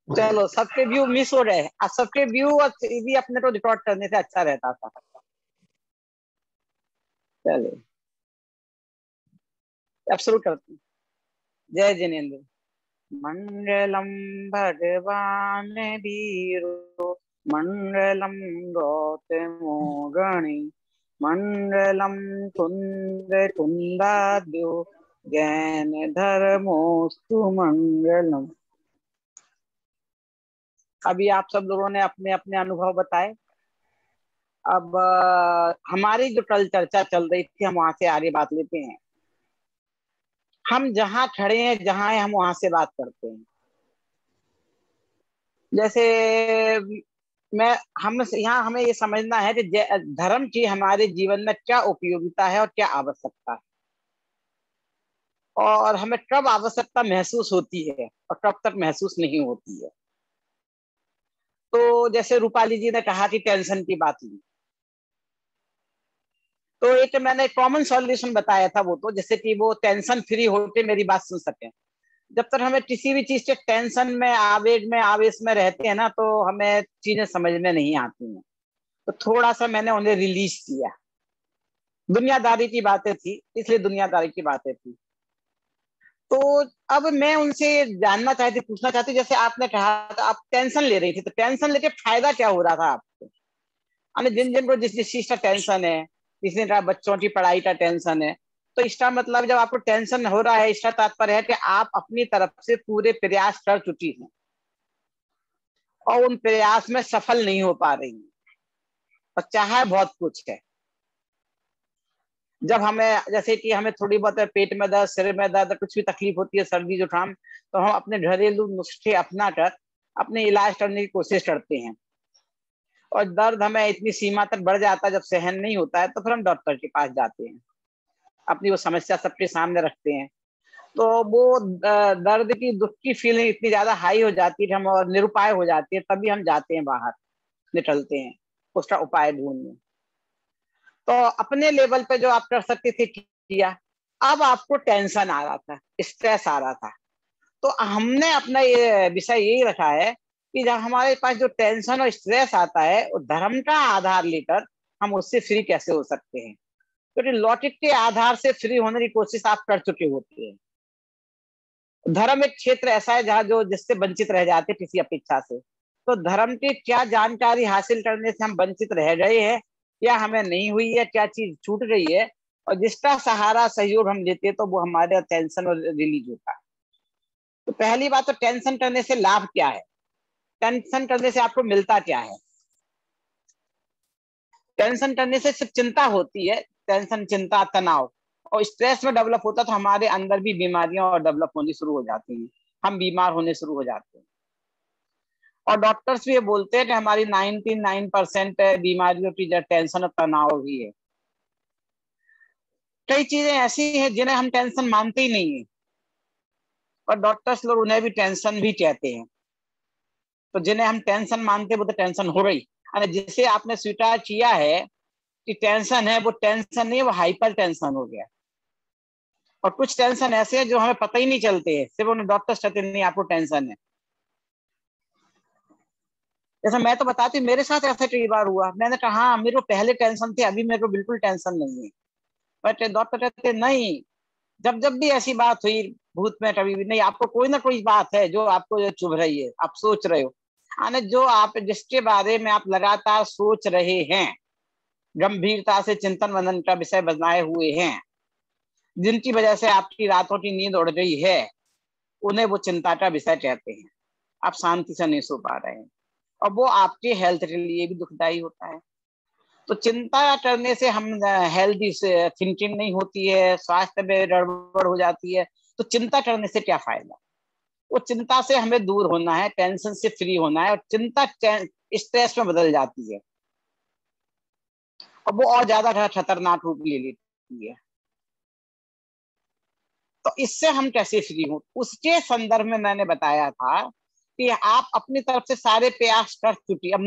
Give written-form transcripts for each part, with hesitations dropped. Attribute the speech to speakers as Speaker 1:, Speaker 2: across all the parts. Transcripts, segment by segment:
Speaker 1: चलो, सबके view miss हो रहे हैं। सबके व्यू और भी अपने को रिकॉर्ड करने से अच्छा रहता था। चलिए, अब शुरू करते हैं। जय जिनेन्द्र। मंगलम भगवान वीरो, मंगलम गौतमो गणि, मंगलम कुंद कुंदाद्यो, जैन धर्मोस्तु मंगलम। अभी आप सब लोगों ने अपने अपने अनुभव बताए। अब हमारी जो कल चर्चा चल रही थी, हम वहां से आगे बात लेते हैं। हम जहाँ खड़े हैं, जहाँ हैं, हम वहां से बात करते हैं। जैसे मैं हम यहाँ हमें ये समझना है कि धर्म की हमारे जीवन में क्या उपयोगिता है और क्या आवश्यकता है, और हमें कब आवश्यकता महसूस होती है और कब तक महसूस नहीं होती है। तो जैसे रूपाली जी ने कहा कि टेंशन की बात हुई, तो एक मैंने कॉमन सॉल्यूशन बताया था, वो तो जैसे कि वो टेंशन फ्री होकर मेरी बात सुन सके। जब तक हमें किसी भी चीज के टेंशन में, आवेग में, आवेश में रहते हैं ना, तो हमें चीजें समझ में नहीं आती हैं। तो थोड़ा सा मैंने उन्हें रिलीज किया। दुनियादारी की बातें थी, इसलिए दुनियादारी की बातें थी। तो अब मैं उनसे जानना चाहती, पूछना चाहती, जैसे आपने कहा था आप टेंशन ले रही थी, तो टेंशन लेके फायदा क्या हो रहा था आपको? यानी जिन जिन को जिस जिस चीज का टेंशन है, किसी का बच्चों की पढ़ाई का टेंशन है, तो इसका मतलब जब आपको टेंशन हो रहा है, इसका तात्पर्य है कि आप अपनी तरफ से पूरे प्रयास कर चुकी हैं और उन प्रयास में सफल नहीं हो पा रही हैं, और चाहे बहुत कुछ है। जब हमें, जैसे कि हमें थोड़ी बहुत पेट में दर्द, सिर में दर्द, कुछ भी तकलीफ होती है, सर्दी जुकाम, तो हम अपने घरेलू नुस्खे अपना कर अपने इलाज करने की कोशिश करते हैं। और दर्द हमें इतनी सीमा तक बढ़ जाता है, जब सहन नहीं होता है, तो फिर हम डॉक्टर के पास जाते हैं, अपनी वो समस्या सबके सामने रखते हैं। तो वो दर्द की, दुख की फीलिंग इतनी ज्यादा हाई हो जाती है, हम और निरुपाय हो जाती है, तभी हम जाते हैं बाहर, निकलते हैं उसका उपाय ढूंढने। तो अपने लेवल पे जो आप कर सकते थे किया। अब आपको टेंशन आ रहा था, स्ट्रेस आ रहा था, तो हमने अपना ये विषय यही रखा है कि जब हमारे पास जो टेंशन और स्ट्रेस आता है, वो धर्म का आधार लेकर हम उससे फ्री कैसे हो सकते हैं, क्योंकि लॉजिक के आधार से फ्री होने की कोशिश आप कर चुके होते हैं। धर्म एक क्षेत्र ऐसा है जहाँ जो जिससे वंचित रह जाते हैं किसी अपेक्षा से। तो धर्म की क्या जानकारी हासिल करने से हम वंचित रह गए हैं, या हमें नहीं हुई है, क्या चीज छूट गई है, और जिसका सहारा सहयोग हम लेते हैं, तो वो हमारे टेंशन और रिलीज होता है। तो पहली बात, तो टेंशन करने से लाभ क्या है, टेंशन करने से आपको मिलता क्या है? टेंशन करने से सिर्फ चिंता होती है, टेंशन, चिंता, तनाव, और स्ट्रेस में डेवलप होता है, तो हमारे अंदर भी बीमारियां और डेवलप होनी शुरू हो जाती हैं, हम बीमार होने शुरू हो जाते हैं। और डॉक्टर्स भी ये बोलते हैं कि हमारी 99% बीमारियों की जड़ टेंशन और तनाव ही है। कई चीजें ऐसी हैं जिन्हें हम टेंशन मानते ही नहीं है, और डॉक्टर्स लोग उन्हें भी टेंशन भी कहते हैं। तो जिन्हें हम टेंशन मानते हैं, वो तो टेंशन हो गई। अरे जिसे आपने स्वीकार किया है कि टेंशन है, वो टेंशन नहीं, वो हाइपर टेंशन हो गया। और कुछ टेंशन ऐसे हैं जो हमें पता ही नहीं चलते हैं, सिर्फ उन्हें डॉक्टर्स कहते नहीं आपको टेंशन है। जैसे मैं तो बताती हूँ, मेरे साथ ऐसा कई बार हुआ, मैंने कहा हाँ मेरे को पहले टेंशन थी, अभी मेरे को बिल्कुल टेंशन नहीं है। बट डॉक्टर कहते नहीं, जब जब भी ऐसी बात हुई भूत में, कभी भी नहीं, आपको कोई ना कोई बात है जो आपको जो चुभ रही है, आप सोच रहे हो, यानी जो आप, जिसके बारे में आप लगातार सोच रहे हैं, गंभीरता से चिंतन मनन का विषय बनाए हुए हैं, जिनकी वजह से आपकी रातों की नींद उड़ गई है, उन्हें वो चिंता का विषय कहते हैं। आप शांति से नहीं सो पा रहे हैं, और वो आपके हेल्थ के लिए भी दुखदाई होता है। तो चिंता करने से हम हेल्दी थिंकिंग नहीं होती है, स्वास्थ्य में गड़बड़ हो जाती है। तो चिंता करने से क्या फायदा? वो चिंता से हमें दूर होना है, टेंशन से फ्री होना है, और चिंता स्ट्रेस में बदल जाती है, और वो और ज्यादा खतरनाक रूप ले लेती है। तो इससे हम कैसे फ्री हो, उसके संदर्भ में मैंने बताया था कि आप अपनी तरफ से सारे प्रयास कर चुकी, अब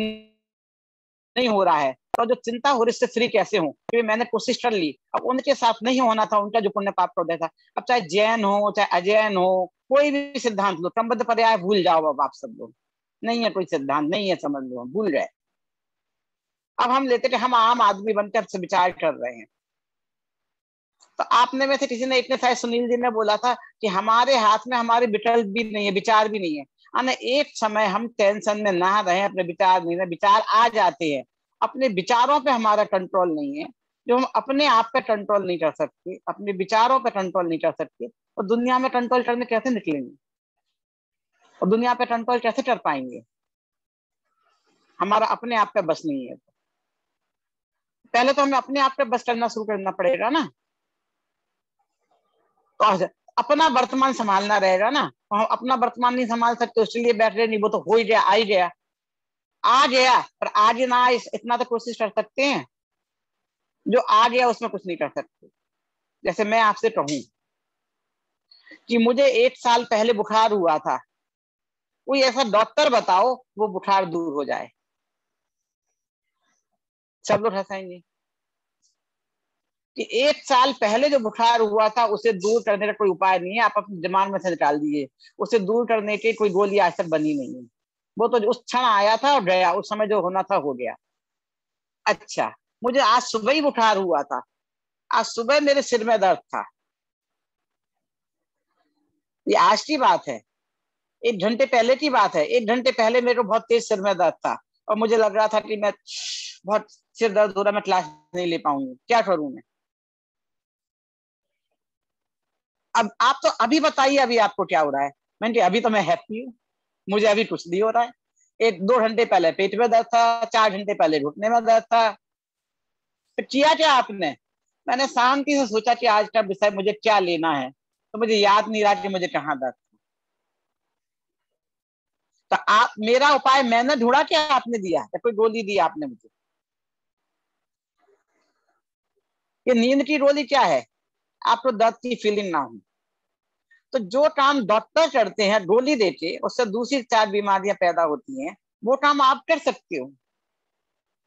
Speaker 1: नहीं हो रहा है, तो जो चिंता हो रही इससे फ्री कैसे हो, क्योंकि मैंने कोशिश कर ली। अब उनके साथ नहीं होना था, उनका जो पुण्य पाप कर था, अब चाहे जैन हो चाहे अजैन हो, कोई भी सिद्धांत लो, क्रमबद्ध पर्याय भूल जाओ, अब आप सब लोग, नहीं है कोई सिद्धांत, नहीं है, समझ लो, भूल गए। अब हम लेते थे, हम आम आदमी बनकर आपसे विचार कर रहे हैं। तो आपने में से किसी ने, इतने शायद सुनील जी ने बोला था कि हमारे हाथ में हमारे विकल्प भी नहीं है, विचार भी नहीं है। अने एक समय हम टेंशन में ना रहे, अपने विचार नहीं रहे, विचार आ जाते हैं, अपने विचारों पे हमारा कंट्रोल नहीं है, जो हम अपने आप पे कंट्रोल नहीं कर सकते, अपने विचारों पे कंट्रोल नहीं कर सकते, और दुनिया में कंट्रोल करने कैसे निकलेंगे, और दुनिया पे कंट्रोल कैसे कर पाएंगे? हमारा अपने आप पे बस नहीं है। पहले तो हमें अपने आप पे बस करना शुरू करना पड़ेगा ना, तो अपना वर्तमान संभालना रहेगा ना। हम अपना वर्तमान नहीं संभाल सकते, उसके लिए बैठ रहे नहीं, वो तो हो ही गया, आ ही गया, आ गया, पर आज ना इतना तो कोशिश कर सकते हैं, जो आ गया उसमें कुछ नहीं कर सकते। जैसे मैं आपसे कहूं कि मुझे 1 साल पहले बुखार हुआ था, कोई ऐसा डॉक्टर बताओ वो बुखार दूर हो जाए, सब लोग हंसाएंगे कि 1 साल पहले जो बुखार हुआ था उसे दूर करने का कोई उपाय नहीं है, आप अपने दिमाग में से निकाल दीजिए, उसे दूर करने की कोई गोली आज तक बनी नहीं है, वो तो उस क्षण आया था और गया, उस समय जो होना था हो गया। अच्छा, मुझे आज सुबह ही बुखार हुआ था, आज सुबह मेरे सिर में दर्द था, ये आज की बात है, 1 घंटे पहले की बात है। 1 घंटे पहले मेरे को बहुत तेज सिर में दर्द था, और मुझे लग रहा था कि मैं बहुत सिर दर्द हो रहा, मैं क्लास नहीं ले पाऊंगी, क्या करूं मैं? अब आप तो अभी बताइए, अभी आपको क्या हो रहा है? मैंने कहा अभी तो मैं हैप्पी हूँ, मुझे अभी कुछ नहीं हो रहा है। 1-2 घंटे पहले पेट में दर्द था, 4 घंटे पहले घुटने में दर्द था। तो किया क्या आपने? मैंने शांति से सोचा कि आज का विषय मुझे क्या लेना है, तो मुझे याद नहीं रहा कि मुझे कहाँ दर्द था। तो आप, मेरा उपाय मैंने ढूंढा क्या आपने दिया, या कोई गोली दी आपने मुझे? ये नींद की गोली क्या है? आपको दर्द की फीलिंग ना हो, तो जो काम डॉक्टर करते हैं गोली देके, उससे दूसरी 4 बीमारियां पैदा होती हैं, वो काम आप कर सकते हो।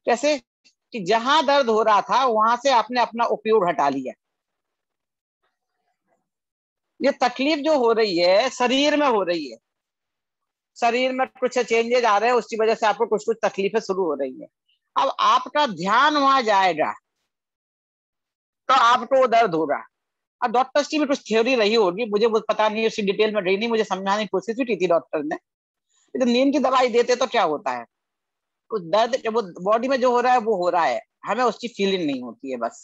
Speaker 1: कैसे? कि जहां दर्द हो रहा था वहां से आपने अपना उपयोग हटा लिया। ये तकलीफ जो हो रही है शरीर में हो रही है, शरीर में कुछ चेंजेस आ रहे हैं, उसकी वजह से आपको कुछ कुछ तकलीफें शुरू हो रही है। अब आपका ध्यान वहां जाएगा तो आपको वो दर्द होगा। अब डॉक्टर्स की भी कुछ थ्योरी रही होगी, मुझे वो पता नहीं, उसकी डिटेल में रही नहीं, मुझे समझाने की कोशिश भी की थी डॉक्टर ने। तो नींद की दवाई देते तो क्या होता है, कुछ दर्द वो बॉडी में जो हो रहा है वो हो रहा है, हमें उसकी फीलिंग नहीं होती है बस।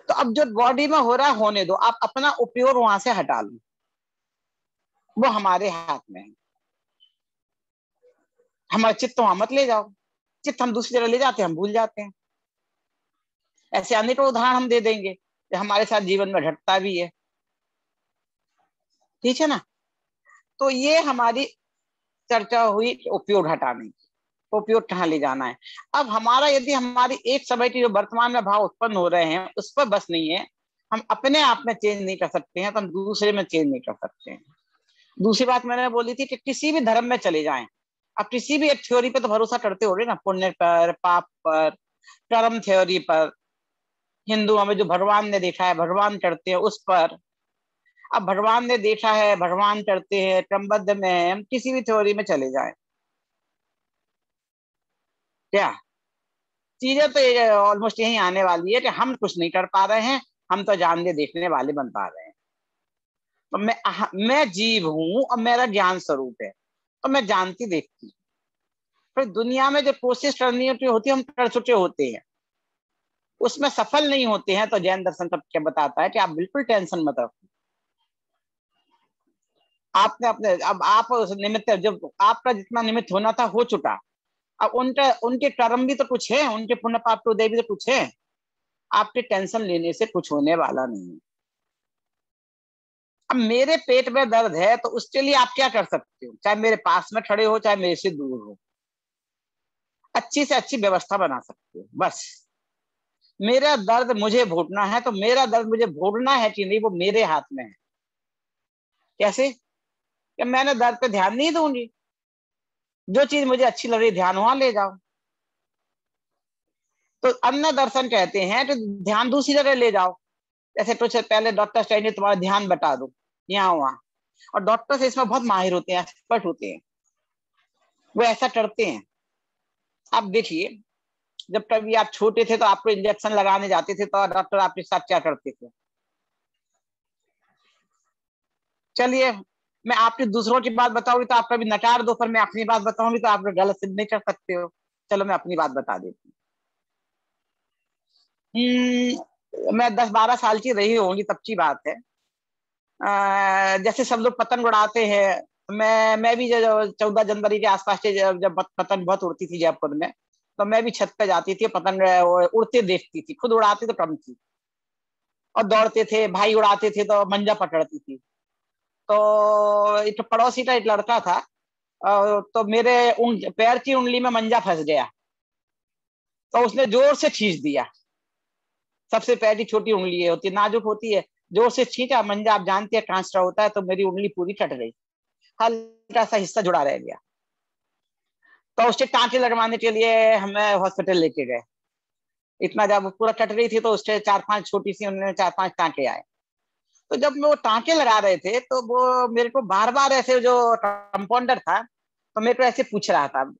Speaker 1: तो अब जो बॉडी में हो रहा है होने दो, आप अपना उपयोग वहां से हटा लो, वो हमारे हाथ में है। हमारे चित्त वहां मत ले जाओ, चित्त हम दूसरी जगह ले जाते हैं, हम भूल जाते हैं। ऐसे अनेकों उदाहरण हम दे देंगे जो हमारे साथ जीवन में घटता भी है, ठीक है ना। तो ये हमारी चर्चा हुई उपयोग हटाने की, उपयोग कहाँ ले जाना है। अब हमारा, यदि हमारी एक समय की जो वर्तमान में भाव उत्पन्न हो रहे हैं उस पर बस नहीं है, हम अपने आप में चेंज नहीं कर सकते हैं, तो हम दूसरे में चेंज नहीं कर सकते हैं। दूसरी बात मैंने बोली थी कि किसी भी धर्म में चले जाएं, आप किसी भी एक थ्योरी पे तो भरोसा करते हो ना, पुण्य पर, पाप पर, कर्म थ्योरी पर, हिंदुओं में जो भगवान ने देखा है भगवान करते हैं उस पर। अब भगवान ने देखा है, भगवान करते हैं, क्रमबद्ध में है, हम किसी भी थ्योरी में चले जाएं, क्या चीजें तो ऑलमोस्ट यही आने वाली है कि हम कुछ नहीं कर पा रहे हैं, हम तो जानने देखने वाले बन पा रहे हैं। तो मैं जीव हूं और मेरा ज्ञान स्वरूप है, तो मैं जानती देखती हूँ। फिर दुनिया में जो कोशिश करनी होती है हम कर चुके होते हैं, उसमें सफल नहीं होते हैं, तो जैन दर्शन तब क्या बताता है कि आप बिल्कुल टेंशन मत रखो। आपने अपने, अब आप उस निमित्त, जब आपका जितना निमित्त होना था हो चुका, अब उनका, उनके कर्म भी तो कुछ है, उनके पुण्य पाप के उदय भी तो कुछ है। आपके टेंशन लेने से कुछ होने वाला नहीं है। अब मेरे पेट में दर्द है तो उसके लिए आप क्या कर सकते हो, चाहे मेरे पास में खड़े हो चाहे मेरे से दूर हो, अच्छी से अच्छी व्यवस्था बना सकते हो बस। मेरा दर्द मुझे भोगना है, तो मेरा दर्द मुझे भोगना है कि नहीं वो मेरे हाथ में है। कैसे? कि मैंने दर्द पे ध्यान नहीं दूंगी, जो चीज मुझे अच्छी लग रही ध्यान वहां ले जाओ। तो अन्य दर्शन कहते हैं कि ध्यान दूसरी जगह ले जाओ। जैसे कुछ पहले डॉक्टर चाहिए तुम्हारा ध्यान बता दो यहाँ वहां, और डॉक्टर्स इसमें बहुत माहिर होते हैं, एक्सपर्ट होते हैं, वो ऐसा करते हैं। आप देखिए, जब कभी आप छोटे थे तो आपको इंजेक्शन लगाने जाते थे तो डॉक्टर आपके साथ क्या करते थे? चलिए, मैं आपके दूसरों की बात बताऊंगी तो आप कभी नकार दो, पर मैं अपनी बात बताऊंगी तो आप गलत सिद्ध नहीं कर सकते हो। चलो मैं अपनी बात बता देती हूँ। मैं 10-12 साल की रही होंगी तब की बात है। जैसे सब लोग पतंग उड़ाते हैं, मैं भी जो 14 जनवरी के आसपास से जब पतंग बहुत उड़ती थी जयपुर में, तो मैं भी छत पे जाती थी, पतंग उड़ते देखती थी, खुद उड़ाती तो कम थी। और दौड़ते थे, भाई उड़ाते थे तो मंजा पकड़ती थी। तो एक पड़ोसी का एक लड़का था, तो मेरे पैर की उंगली में मंजा फंस गया, तो उसने जोर से खींच दिया। सबसे पैर की छोटी उंगली है, होती नाजुक होती है, जोर से खींचा मंजा, आप जानते हैं कांच का होता है, तो मेरी उंगली पूरी कट गई, हल्का सा हिस्सा जुड़ा रह गया। तो उसके टांके लगवाने के लिए हमें हॉस्पिटल लेके गए। इतना जब पूरा कट रही थी तो उसके 4-5 छोटी सी उन्होंने 4-5 टांके आए। तो जब वो टांके लगा रहे थे तो वो मेरे को बार बार ऐसे, जो कंपाउंडर था, तो मेरे को ऐसे पूछ रहा था,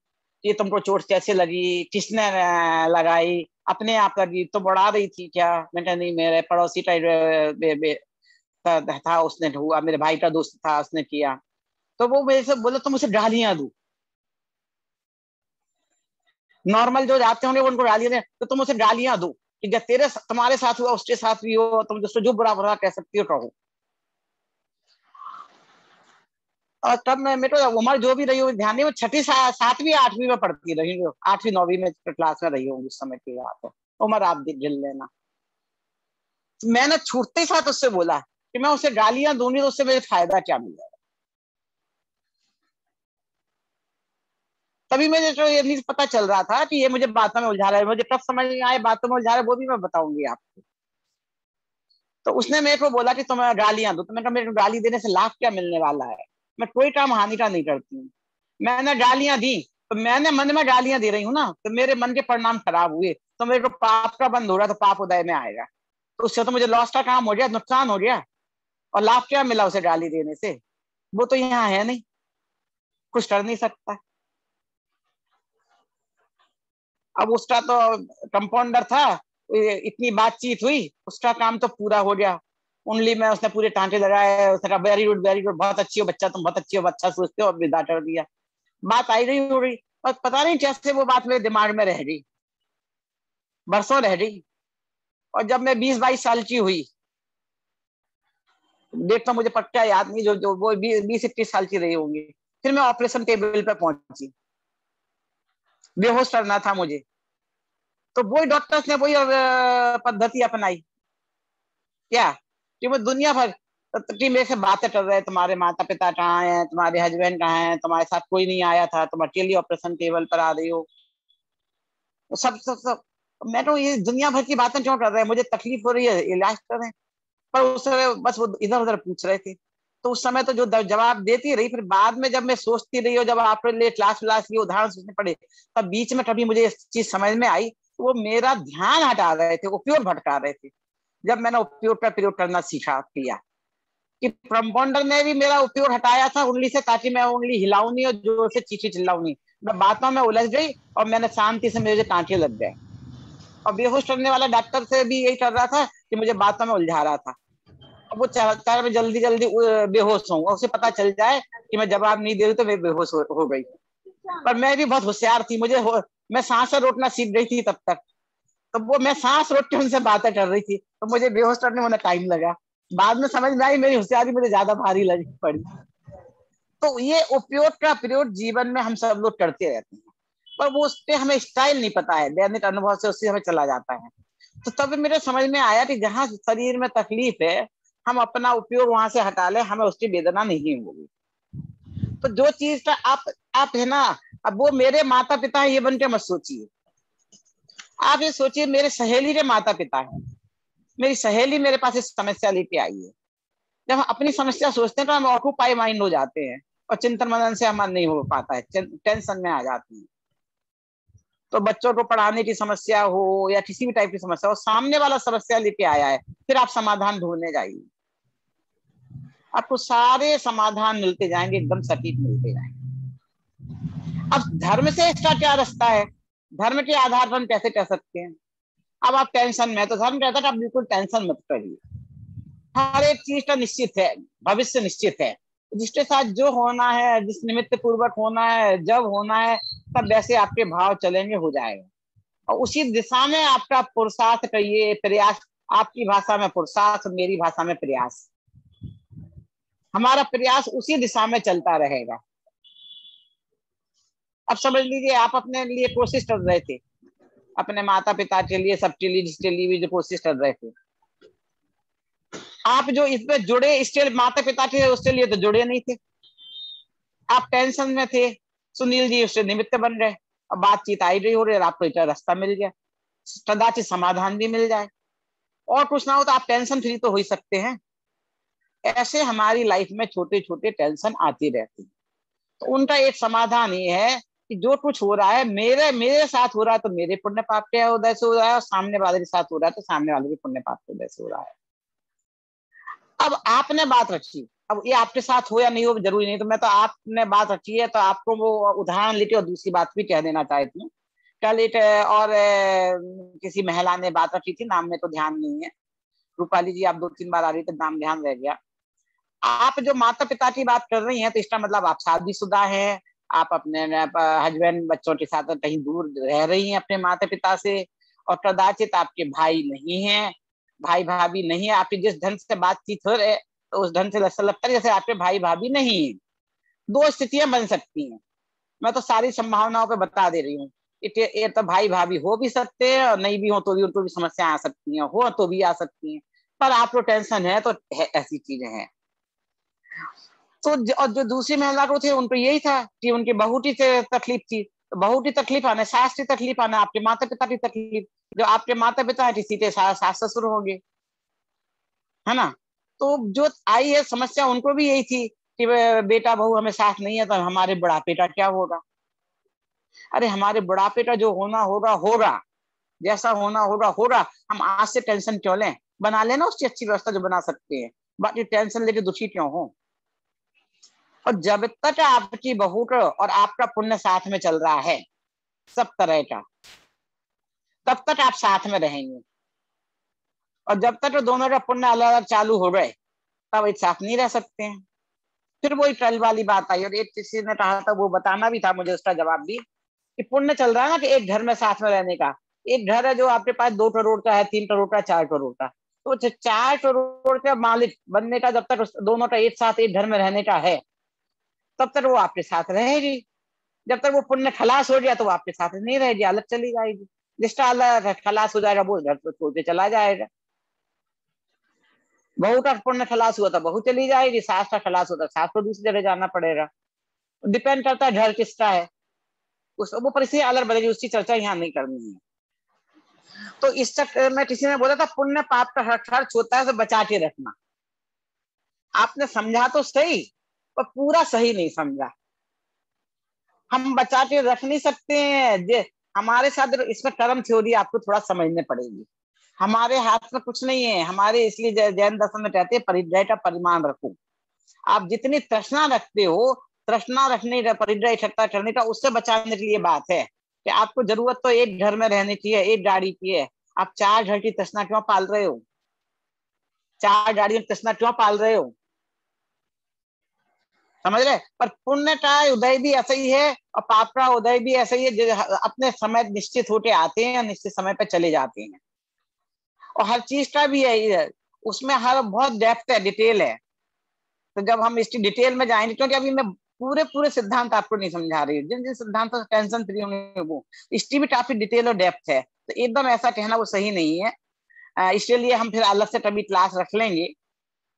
Speaker 1: ये तुमको चोट कैसे लगी, किसने लगाई, अपने आप लगी तो बढ़ा रही थी क्या? मैं कहा नहीं, मेरे पड़ोसी का था, उसने हुआ, मेरे भाई का दोस्त था, उसने किया। तो वो मेरे से बोले तुम उसे गालियां दो, नॉर्मल जो जाते होंगे वो उनको गालियां दे, तो तुम उसे गालियां दो कि जब तुम्हारे साथ हुआ उसके साथ भी हो, तुम जिसको जो बुरा बुरा कह सकती हो कहो। और तब मैं, मेरे को उम्र जो भी रही हो ध्यान नहीं, वो छठी 7वीं 8वीं में पढ़ती रही हो, 8वीं 9वीं में क्लास में रही होंगी उस समय की बात है। उम्र आप गिन लेना। मैंने छूटते ही साथ उससे बोला कि मैं उसे गालियां दूंगी तो उससे मुझे फायदा क्या मिलेगा। तभी मुझे तो ये नहीं पता चल रहा था कि ये मुझे बातों में उलझा रहा है, मुझे कब समझ में आए बातों में उलझा रहा है वो भी मैं बताऊंगी आपको। तो उसने मेरे को बोला कि तुम्हें गालियां दो, तो मैंने कहा मेरे को गाली देने से लाभ क्या मिलने वाला है, मैं कोई काम हानि का नहीं करती हूँ। मैंने गालियां दी, तो मैंने मन में गालियां दे रही हूँ ना, तो मेरे मन के परिणाम खराब हुए, तो मेरे को पाप का बंद हो रहा, तो पाप उदय में आएगा। तो उससे तो मुझे लॉस का काम हो गया, नुकसान हो गया। और लाभ क्या मिला उसे गाली देने से? वो तो यहाँ है नहीं, कुछ कर नहीं सकता। अब उसका तो कंपाउंडर था, इतनी बातचीत हुई, उसका काम तो पूरा हो गया। उंगली में उसने पूरे टांके लगाए, उसने कहा वेरी गुड वेरी गुड, बहुत अच्छी हो बच्चा, तुम बहुत अच्छी हो, अच्छा सोचते हो, और विदा कर दिया। बात आई रही हो रही, और पता नहीं कैसे वो बात मेरे दिमाग में रह गई, बरसों रह गई। और जब मैं 20-22 साल की हुई, डेट तो मुझे पक्का याद नहीं, जो जो वो 20-21 साल की रही होंगी, फिर मैं ऑपरेशन टेबल पे पहुंची, बेहोश करना था मुझे। तो वही डॉक्टर्स ने वही पद्धति अपनाई, क्या कि वो दुनिया भर की मेरे से बातें कर रहे हैं, तुम्हारे माता पिता कहाँ हैं, तुम्हारे हस्बैंड कहाँ हैं, तुम्हारे साथ कोई नहीं आया था, तुम अकेली ऑपरेशन टेबल पर आ रही हो, सब सब सब। मैं तो ये दुनिया भर की बातें क्यों कर रहे हैं, मुझे तकलीफ हो रही है, इलाज करें। पर उस समय बस वो इधर उधर पूछ रहे थे। तो उस समय तो जो जवाब देती रही, फिर बाद में जब मैं सोचती रही, और जब आपके लिए क्लास व्लास की उदाहरण सोचने पड़े, तब बीच में कभी मुझे इस चीज समझ में आई, तो वो मेरा ध्यान हटा रहे थे, उपयोग भटका रहे थे। जब मैंने उपयोग का प्रयोग करना सीखा किया, कि कंपाउंडर ने भी मेरा उपयोग हटाया था उंगली से, ताकि मैं उंगली हिलाऊं नहीं और जोर से चीखी चिल्लाऊं नहीं। मैं बातों में उलझ गई, और मैंने शांति से, मेरे टांके लग गए। और बेहोश करने वाला डॉक्टर से भी यही कर रहा था कि मुझे बातों में उलझा रहा था। अब वो चाहता है मैं जल्दी जल्दी बेहोश हूँ, और उसे पता चल जाए कि मैं जवाब नहीं दे रही तो मैं बेहोश हो गई। पर मैं भी बहुत होशियार थी, मैं सांस रोकना सीख गई थी तब तक। तो वो मैं सांस रोक के उनसे बातें कर रही थी, तो मुझे बेहोश करने में टाइम लगा। बाद में समझ में आई मेरी होशियारी मुझे ज्यादा भारी लगी पड़ी। तो ये उपयोग का प्रयोग जीवन में हम सब लोग करते रहते हैं, पर वो उससे हमें स्टाइल नहीं पता है, दैनिक अनुभव से उससे हमें चला जाता है। तो तब मेरे समझ में आया कि जहाँ शरीर में तकलीफ है, हम अपना उपयोग वहां से हटा ले, हमें उसकी वेदना नहीं होगी। तो जो चीज का आप है ना, अब वो मेरे माता पिता है ये बन के मत सोचिए। आप ये सोचिए मेरे सहेली के माता पिता है, मेरी सहेली मेरे पास इस समस्या लेके आई है। जब हम अपनी समस्या सोचते हैं तो हम ऑक्यूपाई माइंड हो जाते हैं, और चिंतन मनन से हमारा नहीं हो पाता है, टेंशन में आ जाती है। तो बच्चों को पढ़ाने की समस्या हो या किसी भी टाइप की समस्या हो, सामने वाला समस्या लेके आया है, फिर आप समाधान ढूंढने जाइए। आपको सारे समाधान मिलते जाएंगे, एकदम सटीक मिलते जाएंगे। अब धर्म से इसका क्या रास्ता है, धर्म के आधार पर हम कैसे कह सकते हैं। अब आप टेंशन में, तो धर्म कहता है आप बिल्कुल टेंशन मत करिए, हर एक चीज का निश्चित है, भविष्य निश्चित है, जिसके साथ जो होना है, जिस निमित्त पूर्वक होना है, जब होना है, तब वैसे आपके भाव चलेंगे, हो जाएगा। और उसी दिशा में आपका पुरुषार्थ करिए, प्रयास, आपकी भाषा में पुरुषार्थ, मेरी भाषा में प्रयास, हमारा प्रयास उसी दिशा में चलता रहेगा। अब समझ लीजिए आप अपने लिए कोशिश कर रहे थे, अपने माता पिता के लिए, सबके लिए, जिसके लिए भी जो कोशिश कर रहे थे, आप जो इसमें जुड़े, इसके माता पिता थे, उसके लिए तो जुड़े नहीं थे, आप टेंशन में थे, सुनील जी उससे निमित्त बन गए, अब बातचीत आई रही हो रही, आपको एक रास्ता मिल गया, कदाचित समाधान भी मिल जाए, और कुछ ना हो तो आप टेंशन फ्री तो हो ही सकते हैं। ऐसे हमारी लाइफ में छोटे छोटे टेंशन आती रहती है, तो उनका एक समाधान ये है कि जो कुछ हो रहा है मेरे मेरे साथ हो रहा है, तो मेरे पुण्य पाप के उदय से हो रहा है, और सामने वाले के साथ हो रहा है तो सामने वाले के पुण्य पाप के उदय से हो रहा है। अब आपने बात रखी, अब ये आपके साथ हो या नहीं हो जरूरी नहीं, तो मैं तो आपने बात रखी है तो आपको वो उदाहरण लेके और दूसरी बात भी कह देना चाहती हूँ। कल एक और किसी महिला ने बात रखी थी, नाम में तो ध्यान नहीं है, रूपाली जी आप 2-3 बार आ रही थी, नाम ध्यान रह गया। आप जो माता पिता की बात कर रही हैं, तो इसका मतलब आप शादीशुदा हैं, आप अपने हस्बैंड बच्चों के साथ कहीं दूर रह रही हैं अपने माता पिता से, और कदाचित आपके भाई नहीं है, भाई भाभी नहीं है, आपकी जिस ढंग से बातचीत हो रहे तो उस ढंग से ऐसा लगता है जैसे आपके भाई भाभी नहीं है। दो स्थितियां बन सकती हैं, मैं तो सारी संभावनाओं पे बता दे रही हूँ। ये तो भाई भाभी हो भी सकते हैं, और नहीं भी हो तो भी उनको भी समस्या आ सकती है, हो तो भी आ सकती है, पर आपको टेंशन है तो है, ऐसी चीजें हैं। तो और जो दूसरी महिला को थे उनको यही था कि उनकी बहू की तकलीफ थी, तो बहू की तकलीफ आने, सास की तकलीफ आना, आपके माता पिता की तकलीफ, जो आपके माता पिता है किसी के सास ससुर होंगे, है ना। तो जो आई है समस्या उनको भी यही थी कि बेटा बहू हमें साथ नहीं है, तो हमारे बुढ़ापे का क्या होगा। अरे हमारे बुढ़ापे का जो होना होगा होगा, जैसा होना होगा होगा, हम आज से टेंशन क्यों लें, बना लेना उसकी अच्छी व्यवस्था जो बना सकते हैं, बाकी टेंशन लेके दुखी क्यों हो। और जब तक आपकी बहू का और आपका पुण्य साथ में चल रहा है सब तरह का, तब तक आप साथ में रहेंगे, और जब तक दोनों का पुण्य अलग अलग चालू हो गए तब एक साथ नहीं रह सकते हैं। फिर वही कल वाली बात आई, और एक किसी ने कहा था, वो बताना भी था मुझे उसका जवाब भी, कि पुण्य चल रहा है ना कि एक घर में साथ में रहने का। एक घर है जो आपके पास 2 करोड़ का है, 3 करोड़ का, 4 करोड़ का, तो 4 करोड़ का मालिक बनने का, जब तक दोनों का एक साथ एक घर में रहने का है, तब तक वो आपके साथ रहेगी। जब तक वो पुण्य खलास हो गया तो वो आपके साथ नहीं रहेगी, अलग चली जाएगी। जिसका अलग खलास हो जाएगा वो घर को छोड़ के चला जाएगा। बहू का पुण्य खलास हुआ था बहू चली जाएगी, सास का खलास होता सास को दूसरी जगह जाना पड़ेगा। डिपेंड करता है घर किसका है, उस वो परिस्थिति अलग बनेगी, उसकी चर्चा यहाँ नहीं करनी है। तो इस चक्कर में किसी ने बोला था पुण्य पाप का खर्च होता है तो बचा के रखना। आपने समझा तो सही, पर पूरा सही नहीं समझा। हम बचा के रख नहीं सकते हैं, हमारे साथ इसमें कर्म थ्योरी आपको थोड़ा समझने पड़ेगी। हमारे हाथ में कुछ नहीं है, हमारे इसलिए जैन दर्शन में कहते हैं परिग्रह का परिमाण रखो। आप जितनी तृष्णा रखते हो, तृष्णा रखने का, परिग्रह इकट्ठा करने का, उससे बचाने के लिए बात है कि आपको जरूरत तो एक घर में रहने की है, एक गाड़ी की है, आप 4 घर की तृष्णा क्यों पाल रहे हो, 4 गाड़ियों की तृष्णा क्यों पाल रहे हो, समझ रहे। पर पुण्य का उदय भी ऐसा ही है और पाप का उदय भी ऐसा ही है, जो अपने समय निश्चित होके आते हैं, निश्चित समय पर चले जाते हैं। और हर चीज का भी है, उसमें हर बहुत डेप्थ है, डिटेल है। तो जब हम इसकी डिटेल में जाएंगे, क्योंकि अभी मैं पूरे पूरे सिद्धांत आपको नहीं समझा रही हूँ, जिन जिन सिद्धांतों से टेंशन फ्री होंगे वो, इसकी भी काफी डिटेल और डेप्थ है, तो एकदम ऐसा कहना वो सही नहीं है। इसलिए हम फिर अलग से कभी क्लास रख लेंगे,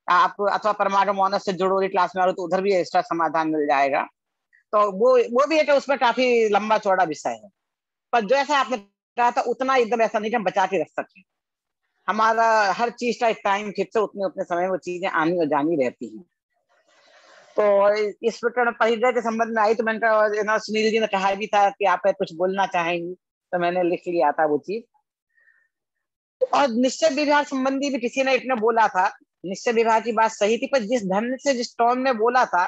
Speaker 1: आपको अथवा परमाणु मोनस से जुड़ोरी क्लास में आ रहे तो उधर भी एक्स्ट्रा समाधान मिल जाएगा। तो वो भी है कि उसमें काफी लंबा चौड़ा विषय है, पर जैसा आपने कहा था उतना एकदम ऐसा नहीं कि हम बचा के रख सकते। हमारा हर चीज का एक टाइम फिक्स है, उतने उतने समय वो चीजें आनी और जानी रहती हैं। तो इस प्रकार परिग्रह के संबंध में आई, तो मैंने कहा, सुनील जी ने कहा भी था कि आप कुछ बोलना चाहेंगी, तो मैंने लिख लिया था वो चीज। और निश्चय विहार संबंधी भी किसी ने इतने बोला था निश्चय विवाह की बात सही थी, पर जिस ढंग से जिस टोन में बोला था,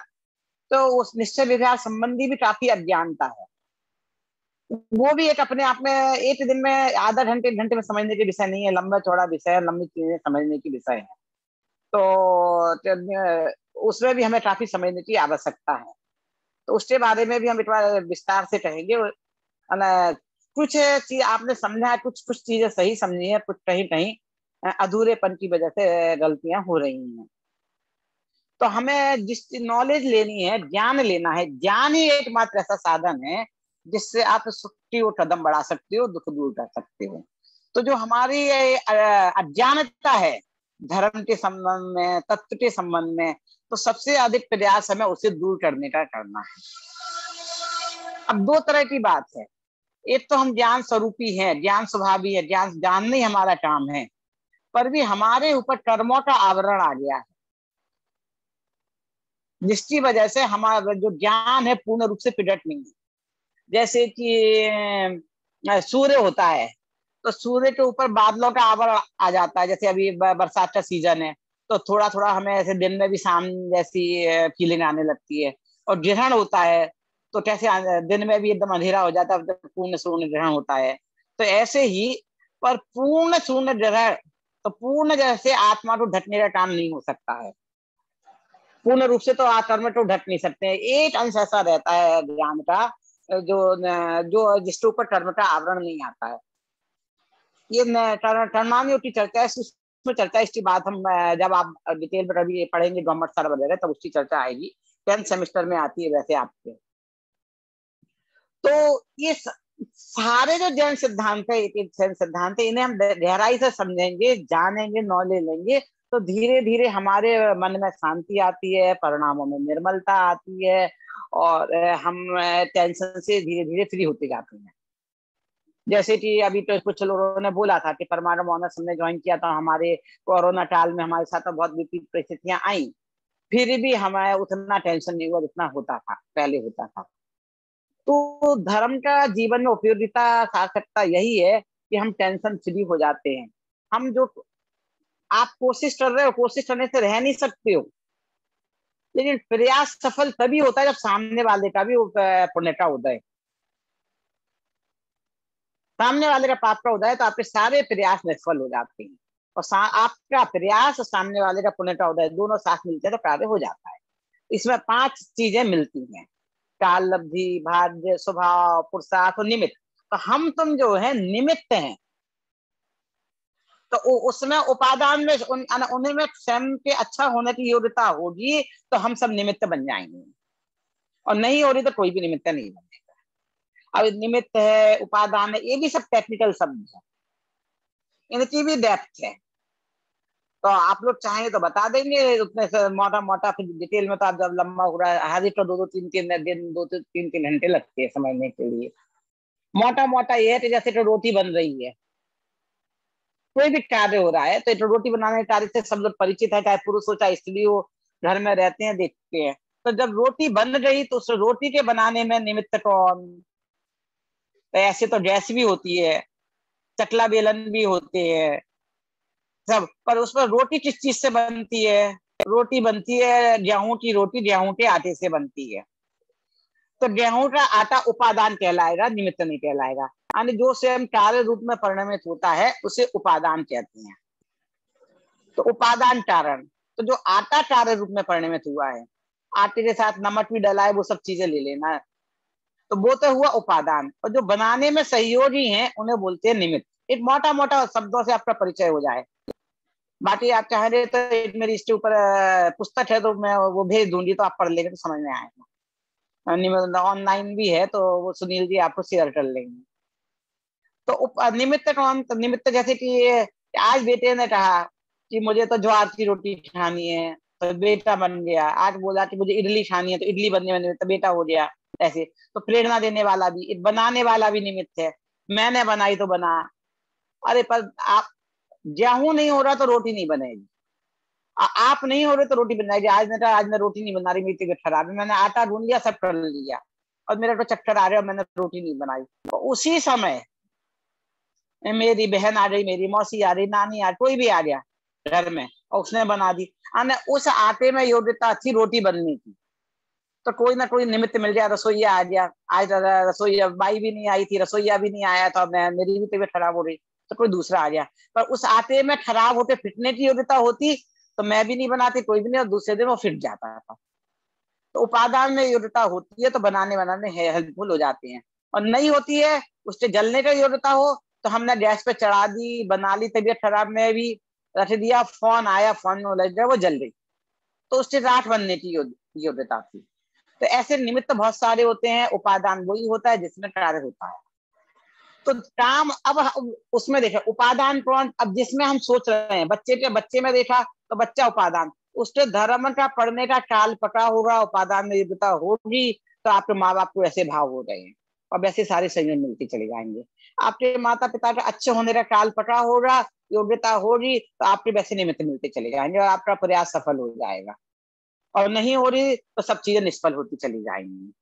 Speaker 1: तो उस निश्चय विवाह संबंधी भी काफी अज्ञानता है। वो भी एक अपने आप में एक दिन में आधा घंटे एक घंटे में समझने के विषय नहीं है, लंबा चौड़ा विषय है, लंबी चीजें समझने की विषय है। तो उसमें भी हमें काफी समझने की आवश्यकता है। तो उसके बारे में भी हम एक बार विस्तार से कहेंगे। कुछ चीज आपने समझा है, कुछ कुछ चीजें सही समझी है, कुछ कहीं कहीं अधूरेपन की वजह से गलतियां हो रही हैं। तो हमें जिस नॉलेज लेनी है, ज्ञान लेना है, ज्ञान ही एकमात्र ऐसा साधन है जिससे आप सुख की ओर कदम बढ़ा सकते हो, दुख दूर कर सकते हो। तो जो हमारी ये अज्ञानता है धर्म के संबंध में, तत्व के संबंध में, तो सबसे अधिक प्रयास हमें उसे दूर करने का करना है। अब दो तरह की बात है, एक तो हम ज्ञान स्वरूपी हैं, ज्ञान स्वभावी है, ज्ञान जानना ही हमारा काम है, पर भी हमारे ऊपर कर्मों का आवरण आ गया है, जिसकी वजह से हमारा जो ज्ञान है पूर्ण रूप से प्रकट नहीं है। जैसे कि सूर्य होता है, तो सूर्य के ऊपर बादलों का आवरण आ जाता है। जैसे अभी बरसात का सीजन है, तो थोड़ा थोड़ा हमें ऐसे दिन में भी शाम जैसी फीलिंग आने लगती है। और ग्रहण होता है, तो कैसे दिन में भी एकदम अंधेरा हो जाता है, तो पूर्ण शून्य ग्रहण होता है। तो ऐसे ही, पर पूर्ण शून्य ग्रहण, तो पूर्ण जैसे आत्मा को ढकने का काम नहीं हो सकता है। पूर्ण रूप से तो कर्म को ढक नहीं सकते हैं, एक अंश ऐसा रहता है ज्ञान का जो जो जिसके ऊपर कर्म का आवरण नहीं आता है। ये कर्मानुयोग की चर्चा है, उसमें चर्चा इसकी बात हम जब आप डिटेल में कभी पढ़ेंगे गवर्नमेंट सर वगैरह, तब उसकी चर्चा आएगी। 10th सेमेस्टर में आती है वैसे आपके। तो ये सारे जो जैन सिद्धांत है, जैन सिद्धांत है, इन्हें हम गहराई से समझेंगे, जानेंगे, नॉलेज लेंगे, तो धीरे धीरे हमारे मन में शांति आती है, परिणामों में निर्मलता आती है, और हम टेंशन से धीरे धीरे फ्री होते जाते हैं। जैसे कि अभी तो कुछ लोगों ने बोला था कि परमाणु ऑनर्स हमने ज्वाइन किया था, हमारे कोरोना काल में हमारे साथ बहुत विपरीत परिस्थितियां आई, फिर भी हमें उतना टेंशन नहीं हुआ जितना होता था पहले होता था। तो धर्म का जीवन में उपयोगिता सार्थकता यही है कि हम टेंशन फ्री हो जाते हैं। हम जो आप कोशिश कर रहे हो, कोशिश करने से रह नहीं सकते हो, लेकिन प्रयास सफल तभी होता है जब सामने वाले का भी पुण्य का उदय, सामने वाले का पाप का उदय, तो आपके सारे प्रयास निष्फल हो जाते हैं। और आपका प्रयास और सामने वाले का पुण्य का उदय दोनों साथ मिलते हैं तो कार्य हो जाता है। इसमें 5 चीजें मिलती हैं, काल, लब्धि, भाग्य, स्वभाव, पुरुषार्थ और निमित्त। तो हम तुम जो है निमित्त हैं, तो उसमें उपादान में उन्हीं में स्वयं के अच्छा होने की योग्यता होगी, तो हम सब निमित्त बन जाएंगे, और नहीं हो रही तो कोई भी निमित्त नहीं बनेगा। अब निमित्त है, उपादान है, ये भी सब टेक्निकल शब्द है, इनकी भी डेप्थ है। तो आप लोग चाहेंगे तो बता देंगे उतने से मोटा मोटा, फिर डिटेल में तो आप जब लंबा हो रहा है, हर एक तो 2-3 दिन 2-3 घंटे लगते हैं समझने के लिए। मोटा मोटा ये है कि जैसे कि रोटी बन रही है, कोई भी कार्य हो रहा है, तो एक रोटी बनाने के कार्य से सब लोग परिचित है, चाहे पुरुष हो चाहे स्त्री हो, घर में रहते हैं देखते हैं। तो जब रोटी बन गई, तो उस रोटी के बनाने में निमित्त कौन? तो ऐसे तो गैस भी होती है, चकला बेलन भी होते हैं सब, पर उसमें रोटी किस चीज से बनती है? रोटी बनती है गेहूं की रोटी, गेहूं के आटे से बनती है। तो गेहूं का आटा उपादान कहलाएगा, निमित्त नहीं कहलाएगा। यानी जो स्वयं कार्य रूप में परिणमित होता है उसे उपादान कहते हैं। तो उपादान कारण, तो जो आटा कार्य रूप में परिणमित हुआ है, आटे के साथ नमक भी डला है, वो सब चीजें ले लेना है, तो वो तो हुआ उपादान। और जो बनाने में सहयोगी हैं उन्हें बोलते हैं निमित्त। एक मोटा मोटा शब्दों से आपका परिचय हो जाए। बाकी आप चाह रहे तो एक मेरी इसके ऊपर पुस्तक है, तो मैं वो भेज दूंगी, तो आप पढ़ लेंगे तो समझ में आएगा। ऑनलाइन भी है, तो वो सुनील जी आपको शेयर कर लेंगे। तो निमित्त कौन? तो निमित्त जैसे कि आज बेटे ने कहा कि मुझे तो ज्वार की रोटी खानी है, तो बेटा बन गया। आज बोला कि मुझे इडली खानी है, तो इडली बनने में निमित्त बेटा हो गया। ऐसे तो प्रेरणा देने वाला भी, बनाने वाला भी निमित्त है। मैंने बनाई तो बना। अरे पर आप, गेहूं नहीं हो रहा तो रोटी नहीं बनेगी, आप नहीं हो रहे तो रोटी बन जाएगी। आज ने कहा आज मैं रोटी नहीं बना रही, मेरी तबीयत खराब है, मैंने आटा ढूंढ लिया, सब कर लिया, और मेरा तो चक्कर आ रहा है, मैंने रोटी नहीं बनाई। तो उसी समय मेरी बहन आ गई, मेरी मौसी आ रही, नानी आ, कोई भी आ गया घर में, और उसने बना दी। उस आटे में योग्यता थी रोटी बनने की, तो कोई ना कोई निमित्त मिल गया, रसोईया आ गया। आज रसोईया बाई भी नहीं आई थी, रसोईया भी नहीं आया, तो मेरी भी तबीयत खराब हो रही, तो कोई दूसरा आ गया। पर उस आटे में खराब होते फिटने की योग्यता होती तो मैं भी नहीं बनाती, कोई भी नहीं, और दूसरे दिन वो फिट जाता था। तो उपादान में योग्यता होती है तो बनाने हेल्पफुल हो जाते हैं, और नहीं होती है, उससे जलने का योग्यता हो तो हमने गैस पे चढ़ा दी, बना ली, तबीयत खराब में भी रख दिया, फोन आया, फोन में उलझ गया, वो जल गई, तो उससे राख बनने की योग्यता थी। तो ऐसे निमित्त बहुत सारे होते हैं, उपादान वही होता है जिसमें कार्य होता है। तो काम अब उसमें देखे उपादान कौन, अब जिसमें हम सोच रहे हैं, बच्चे में देखा तो बच्चा उपादान, उसके धर्म का पढ़ने का काल पका होगा, उपादान में योग्यता होगी, तो आपके माँ बाप को ऐसे भाव हो गए हैं, और वैसे सारे संयोग मिलते चले जाएंगे। आपके माता पिता का अच्छे होने का काल पका होगा, योग्यता होगी, तो आपके वैसे निमित्त मिलते चले जाएंगे और आपका प्रयास सफल हो जाएगा, और नहीं हो रही तो सब चीजें निष्फल होती चली जाएंगी।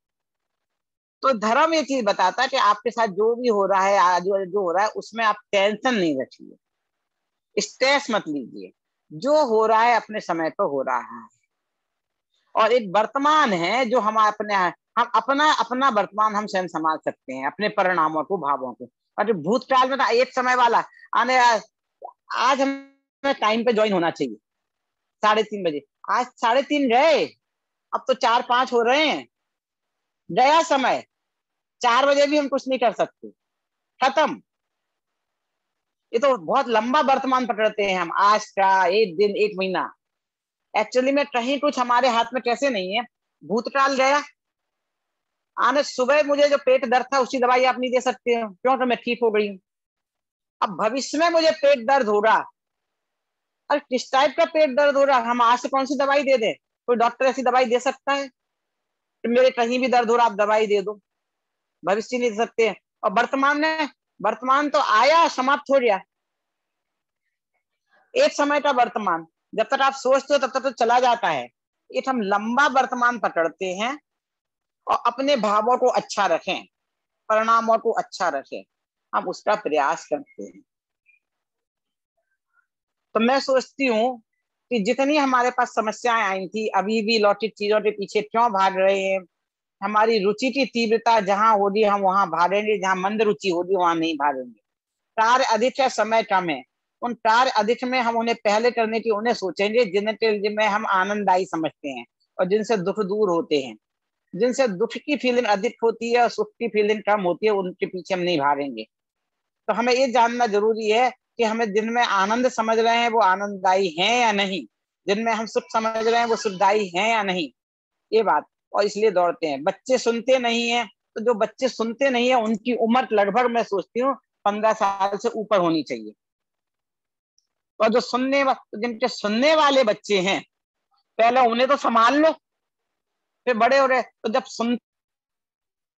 Speaker 1: तो धर्म ये चीज बताता है कि आपके साथ जो भी हो रहा है, आज जो हो रहा है, उसमें आप टेंशन नहीं रखिए, स्ट्रेस मत लीजिए, जो हो रहा है अपने समय पर हो रहा है। और एक वर्तमान है जो हम अपने, हम अपना अपना वर्तमान हम स्वयं संभाल सकते हैं, अपने परिणामों को, भावों को। और जो भूतकाल में था एक समय वाला आने, आज हमें टाइम पे ज्वाइन होना चाहिए 3:30 बजे, आज 3:30 गए, अब तो 4-5 हो रहे हैं, गया समय, 4 बजे भी हम कुछ नहीं कर सकते, खत्म। ये तो बहुत लंबा वर्तमान पकड़ते हैं हम, आज का, एक दिन, एक महीना। एक्चुअली में कहीं कुछ हमारे हाथ में कैसे नहीं है। भूतकाल गया, आने सुबह मुझे जो पेट दर्द था उसकी दवाई आप नहीं दे सकते हो, क्यों, तो मैं ठीक हो गई हूँ। अब भविष्य में मुझे पेट दर्द होगा, अरे किस टाइप का पेट दर्द हो रहा, हम आज से कौन सी दवाई दे दें? कोई डॉक्टर ऐसी दवाई दे सकता है कि मेरे कहीं भी दर्द हो रहा आप दवाई दे दो? भविष्य नहीं दे सकते हैं। और वर्तमान में, वर्तमान तो आया, समाप्त हो गया, एक समय का वर्तमान, जब तक आप सोचते हो तब तक तो चला जाता है। एक हम लंबा वर्तमान पकड़ते हैं और अपने भावों को अच्छा रखें, परिणामों को अच्छा रखें, हम उसका प्रयास करते हैं। तो मैं सोचती हूँ कि जितनी हमारे पास समस्याएं आई थी, अभी भी लौकिक चीजों के पीछे क्यों भाग रहे हैं? हमारी रुचि की तीव्रता जहां होगी हम वहां भागेंगे, जहां मंद रुचि होगी वहां नहीं भागेंगे। कार्य अधिक है, समय कम है, उन कार्य अधिक में हम उन्हें पहले करने की उन्हें सोचेंगे जिनमें हम आनंददायी समझते हैं, और जिनसे दुख दूर होते हैं। जिनसे दुख की फीलिंग अधिक होती है और सुख की फीलिंग कम होती है, उनके पीछे हम नहीं भागेंगे। तो हमें ये जानना जरूरी है कि हमें जिनमें आनंद समझ रहे हैं वो आनंददायी हैं या नहीं, जिनमें हम सुख समझ रहे हैं वो सुखदायी हैं या नहीं, ये बात। और इसलिए दौड़ते हैं। बच्चे सुनते नहीं है, तो जो बच्चे सुनते नहीं है उनकी उम्र लगभग मैं सोचती हूँ 15 साल से ऊपर होनी चाहिए। और जो जिनके सुनने वाले बच्चे हैं, पहले उन्हें तो संभाल लो, फिर बड़े हो रहे तो जब सुन,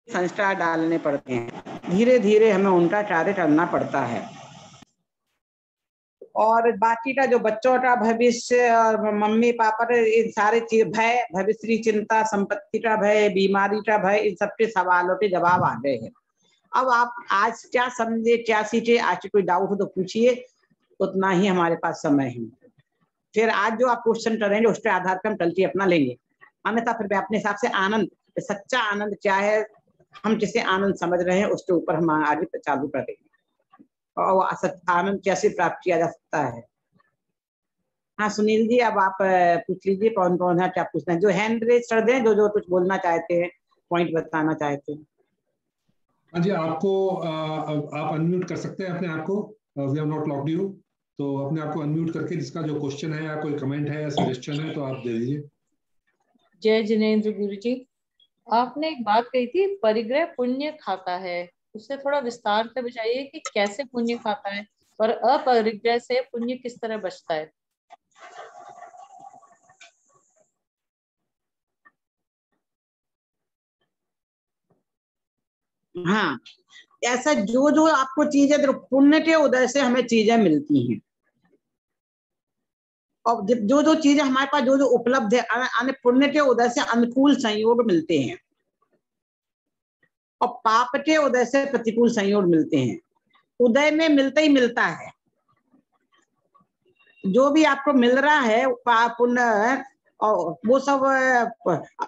Speaker 1: संस्कार डालने पड़ते हैं, धीरे धीरे हमें उनका कार्य करना पड़ता है। और बाकी का जो बच्चों का भविष्य और मम्मी पापा का इन सारे चीज, भय, भविष्य की चिंता, संपत्ति का भय, बीमारी का भय, इन सबके सवालों के जवाब आ गए हैं। अब आप आज क्या समझे, क्या सीखे, आज कोई डाउट हो तो पूछिए, उतना ही हमारे पास समय है। फिर आज जो आप क्वेश्चन करेंगे उसके आधार पर हम कल की अपना लेंगे, अन्यथा फिर अपने हिसाब से आनंद, सच्चा आनंद क्या है, हम जिसे आनंद समझ रहे हैं उसके ऊपर हम आगे चालू कर देंगे, और आनंद कैसे प्राप्त किया जा सकता है। हाँ सुनील जी, अब आप पूछ लीजिए, कौन कौन है, क्या पूछना है, जो हैंड रेज कर दें, जो जो कुछ बोलना चाहते हैं, पॉइंट बताना चाहते हैं।
Speaker 2: हाँ जी, आपको आप अनम्यूट कर सकते हैं अपने आप को, we have not locked you, तो अपने आप को अनम्यूट करके जिसका जो क्वेश्चन है या कोई कमेंट है या सजेशन है तो आप दे दीजिए।
Speaker 3: जय जिनेंद्र गुरु जी, आपने एक बात कही थी, परिग्रह पुण्य खाता है, उससे थोड़ा विस्तार से बताइए कि कैसे पुण्य खाता है और अपरिग्रह से पुण्य किस तरह बचता है।
Speaker 1: हाँ, ऐसा जो जो आपको चीजें, पुण्य के उदय से हमें चीजें मिलती हैं, और जो जो चीजें हमारे पास जो जो उपलब्ध है, पुण्य के उदय से अनुकूल संयोग मिलते हैं और पाप के उदय से प्रतिकूल संयोग मिलते हैं। उदय में मिलता ही मिलता है, जो भी आपको मिल रहा है पुण्य, और वो सब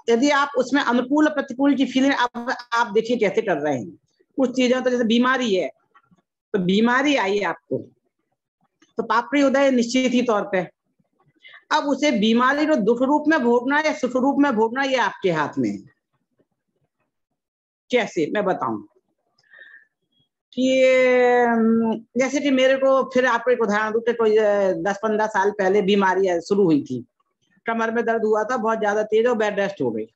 Speaker 1: यदि आप उसमें अनुकूल प्रतिकूल की फीलिंग आप देखिए कैसे कर रहे हैं। कुछ चीजें तो जैसे बीमारी है, तो बीमारी आई आपको तो पापड़ी उदय निश्चित ही तौर पे। अब उसे बीमारी को दुख रूप में भोगना या सुख रूप में भोगना ये आपके हाथ में है। कैसे मैं बताऊं कि जैसे कि मेरे को, फिर आपको एक उदाहरण दूं कि कोई 10-15 साल पहले बीमारी शुरू हुई थी, कमर में दर्द हुआ था बहुत ज्यादा तेज और बेड रेस्ट हो गई।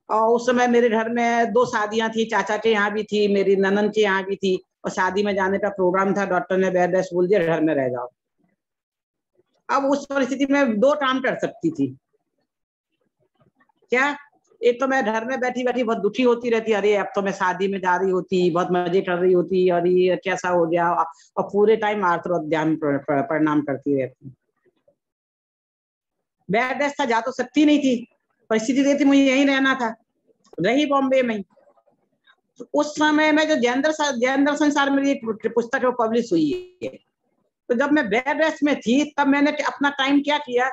Speaker 1: और उस समय मेरे घर में 2 शादियां थी, चाचा के यहाँ भी थी, मेरी ननन के यहाँ भी थी, और शादी में जाने का प्रोग्राम था। डॉक्टर ने बेड रेस्ट बोल दिया, घर में रह जाओ। अब उस परिस्थिति में 2 काम कर सकती थी। क्या? एक तो मैं घर में बैठी बैठी बहुत दुखी होती रहती, अरे अब तो मैं शादी में जा रही होती, बहुत मजे कर रही होती, और ये कैसा हो गया, और पूरे टाइम आर्थ ध्यान प्रणाम करती रहती। बेड रेस्ट था, जा तो सकती नहीं थी, परिस्थिति थी मुझे यहीं रहना था, रही बॉम्बे में। तो उस समय में जो जैन दर्शन सार मेरी एक पुस्तक है वो पब्लिश हुई है। तो जब मैं बेड रेस्ट में थी तब मैंने अपना टाइम क्या किया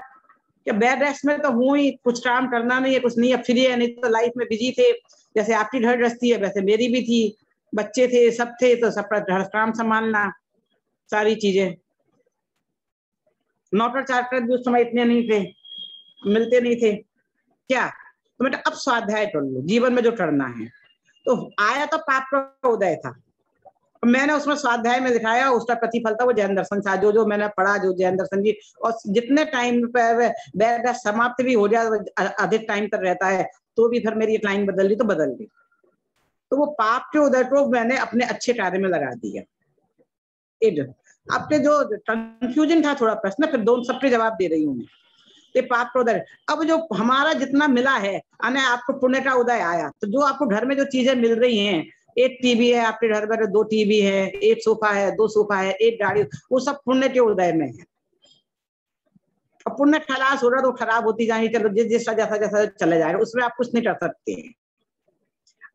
Speaker 1: कि बेड रेस्ट में तो हूँ ही, कुछ काम करना नहीं है, कुछ नहीं है, फ्री है, नहीं तो लाइफ में बिजी थे। जैसे आपकी घर गृहस्थी है वैसे मेरी भी थी, बच्चे थे, सब थे, तो सब घर काम संभालना, सारी चीजें। नौकर चाकर भी उस समय इतने नहीं थे, मिलते नहीं थे। क्या? तो बेटा अब स्वाध्याय कर लो, जीवन में जो करना है। तो आया तो पाप का उदय था, मैंने उसमें स्वाध्याय में दिखाया, उसका प्रतिफल था वो जैन दर्शन था। जो मैंने पढ़ा, जो जैन दर्शन की, और जितने टाइम पे बेड समाप्त भी हो जाए, अधिक टाइम तक रहता है, तो भी फिर मेरी एक लाइन बदल ली तो बदल ली। तो वो पाप के उदय को मैंने अपने अच्छे कार्य में लगा दिया। आपके जो कंफ्यूजन था थोड़ा प्रश्न, फिर दोनों सबके जवाब दे रही हूँ मैं। ये पाप का उदय, अब जो हमारा जितना मिला है, आपको पुण्य का उदय आया, तो जो आपको घर में जो चीजें मिल रही हैं, एक टीवी है आपके घर में, 2 टीवी है, एक सोफा है, 2 सोफा है, एक गाड़ी, वो सब पुण्य के उदय में है। अब पुण्य खलास हो रहा तो खराब होती जाएगी, चलो जैसा जैसा जैसा चले जाएगा, उसमें आप कुछ नहीं कर सकते हैं।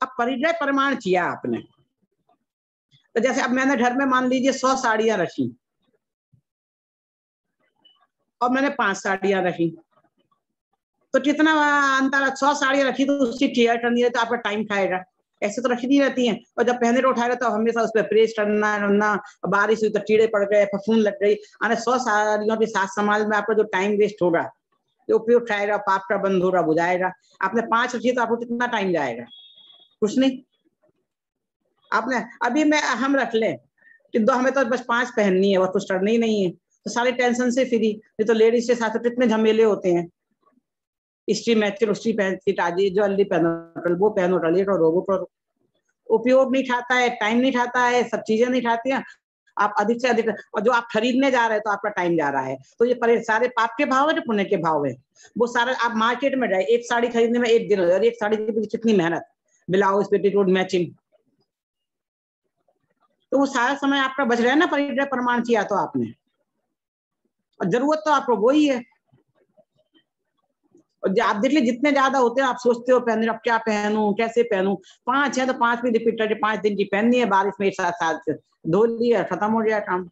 Speaker 1: अब परिग्रह प्रमाण किया आपने, तो जैसे अब मैंने घर में मान लीजिए 100 साड़ियां रखी और मैंने 5 साड़ियां रखी, तो कितना अंतर? 100 साड़ियां रखी तो उसकी केयर करनी है, तो आपका टाइम खाएगा। ऐसे तो रखी नहीं रहती हैं, और जब पहने को उठाएगा तो हमेशा उस पर प्रेस करना, बारिश हुई तो कीड़े पड़ गए, फफूंद लग गई। 100 साड़ियों के साथ समाज में आपका जो टाइम वेस्ट होगा, जो उपयोग खाएगा, पाप का बंध होगा, बुझाएगा। आपने 5 रखी तो आपको कितना टाइम जाएगा? कुछ नहीं। आपने अभी हम रख लें कि 2 हमें तो बस 5 पहननी है और कुछ करना ही नहीं है, तो सारे टेंशन से फ्री। नहीं तो लेडीज के साथ कितने झमेले होते हैं, स्त्री मैचिंग, उसकी पहनती ताजी, ज्वेलरी पहनो, वो पहनो, टली करो, वो करो। उपयोग नहीं खाता है, टाइम नहीं खाता है, सब चीजें नहीं खाती हैं। आप अधिक से अधिक, और जो आप खरीदने जा रहे हैं तो आपका टाइम जा रहा है। तो ये सारे पाप के भाव है जो पुण्य के भाव है। वो सारा आप मार्केट में जाए, एक साड़ी खरीदने में 1 दिन हो, और एक साड़ी के पीछे कितनी मेहनत, ब्लाउज, पेटीकोट, मैचिंग, तो वो सारा समय आपका बच रहा है ना परिग्रह प्रमाण किया तो आपने। और जरूरत तो आपको वही है। और आप देख लीजिए जितने ज्यादा होते हैं, आप सोचते हो पहनने, अब क्या पहनूं, कैसे पहनूं। 5 है तो 5 भी रिपीट करके 5 दिन की पहननी है, बारिश में एक साथ धो लिया, खत्म हो गया काम।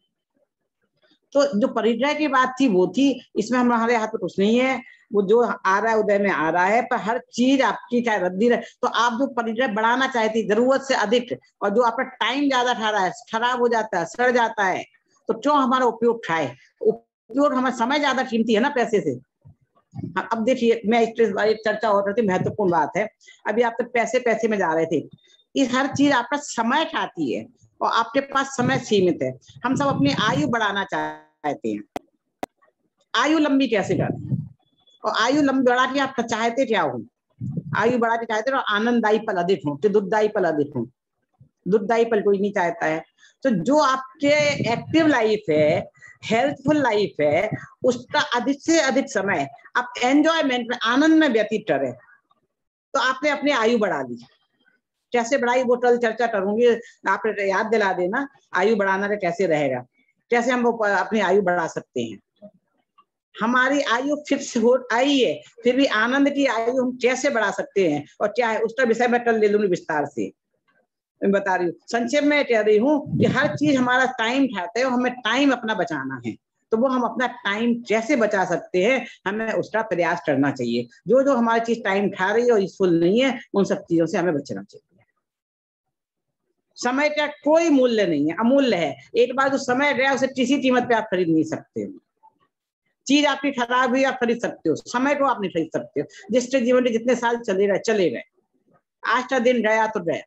Speaker 1: तो जो परिग्रह की बात थी वो थी, इसमें हमारे हाथ में कुछ नहीं है। वो जो आ रहा है उदय में आ रहा है, पर हर चीज आपकी चाहे रद्दी रहे, तो आप जो परिग्रह बढ़ाना चाहती जरूरत से अधिक, और जो आपका टाइम ज्यादा खा रहा है, खराब हो जाता है, सड़ जाता है, तो क्यों हमारा उपयोग खाए? उपयोग, हमारा समय ज्यादा कीमती है ना पैसे से। अब देखिए, मैं एक चर्चा हो रही थी, महत्वपूर्ण बात है। अभी आप तो पैसे में जा रहे थे। इस हर चीज आपका समय खाती है, और आपके पास समय सीमित है। हम सब अपनी आयु बढ़ाना चाहते हैं। आयु लंबी कैसे करें? और आयु लंबी बढ़ा के आप चाहते क्या हो? आयु बढ़ा के चाहते हो आनंददायी पल अधिक हो, कि दुखदायी पल अधिक हो। दुखदायी पल कोई नहीं चाहता है। तो जो आपके एक्टिव लाइफ है, हेल्थफुल लाइफ है, उसका अधिक से अधिक समय आप एंजॉयमेंट में, आनंद में व्यतीत करें। तो आपने अपनी आयु बढ़ा दी। कैसे बढ़ाई वो कल चर्चा करूंगी, आप याद दिला देना आयु बढ़ाना का कैसे रहेगा, कैसे हम वो अपनी आयु बढ़ा सकते हैं। हमारी आयु फिक्स हो आई है, फिर भी आनंद की आयु हम कैसे बढ़ा सकते हैं और क्या है, उसका विषय मैं कल ले लूंगी विस्तार से। मैं बता रही हूँ, संक्षेप में कह रही हूँ कि हर चीज हमारा टाइम खाता है, और हमें टाइम अपना बचाना है। तो वो हम अपना टाइम कैसे बचा सकते हैं, हमें उसका प्रयास करना चाहिए। जो जो हमारी चीज टाइम खा रही है और यूजफुल नहीं है, उन सब चीजों से हमें बचना चाहिए। समय का कोई मूल्य नहीं है, अमूल्य है। एक बार जो समय गया उसे किसी कीमत पे आप खरीद नहीं सकते हो। चीज आपकी खराब हुई आप खरीद सकते हो, समय को आप नहीं खरीद सकते हो। जिसके जीवन में जितने साल चले गए, आज का दिन गया तो गया।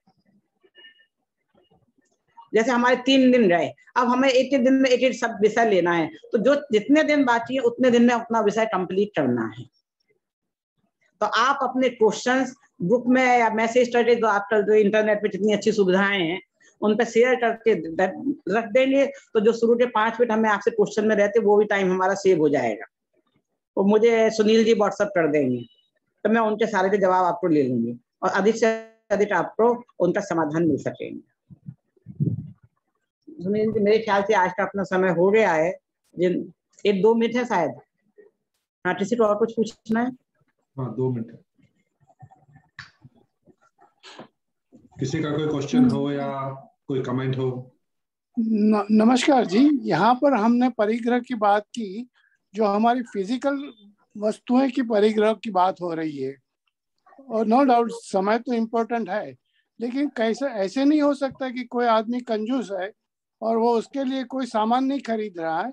Speaker 1: जैसे हमारे 3 दिन गए, अब हमें एक दिन में एक सब विषय लेना है, तो जो जितने दिन बाकी है उतने दिन में अपना विषय कंप्लीट करना है। तो आप अपने क्वेश्चंस बुक में या मैसेज करके, जो आजकल जो इंटरनेट पे जितनी अच्छी सुविधाएं हैं उन पे शेयर करके रख देंगे, तो जो शुरू के 5 मिनट हमें आपसे क्वेश्चन में रहते वो भी टाइम हमारा सेव हो जाएगा। वो मुझे सुनील जी व्हाट्सएप कर देंगे, तो मैं उनके सारे के जवाब आपको ले लूंगी और अधिक से अधिक आपको उनका समाधान मिल सकेंगे। सुनील जी, मेरे ख्याल से आज का अपना समय हो गया है। जिन 1-2 मिनट है शायद। हाँ, किसी को और कुछ पूछना है?
Speaker 2: हाँ, 2 मिनट। किसी का कोई क्वेश्चन हो या कोई कमेंट हो?
Speaker 4: नमस्कार जी, यहाँ पर हमने परिग्रह की बात की, जो हमारी फिजिकल वस्तुएं की परिग्रह की बात हो रही है, और नो डाउट समय तो इम्पोर्टेंट है, लेकिन कैसे ऐसे नहीं हो सकता कि कोई आदमी कंजूस है और वो उसके लिए कोई सामान नहीं खरीद रहा है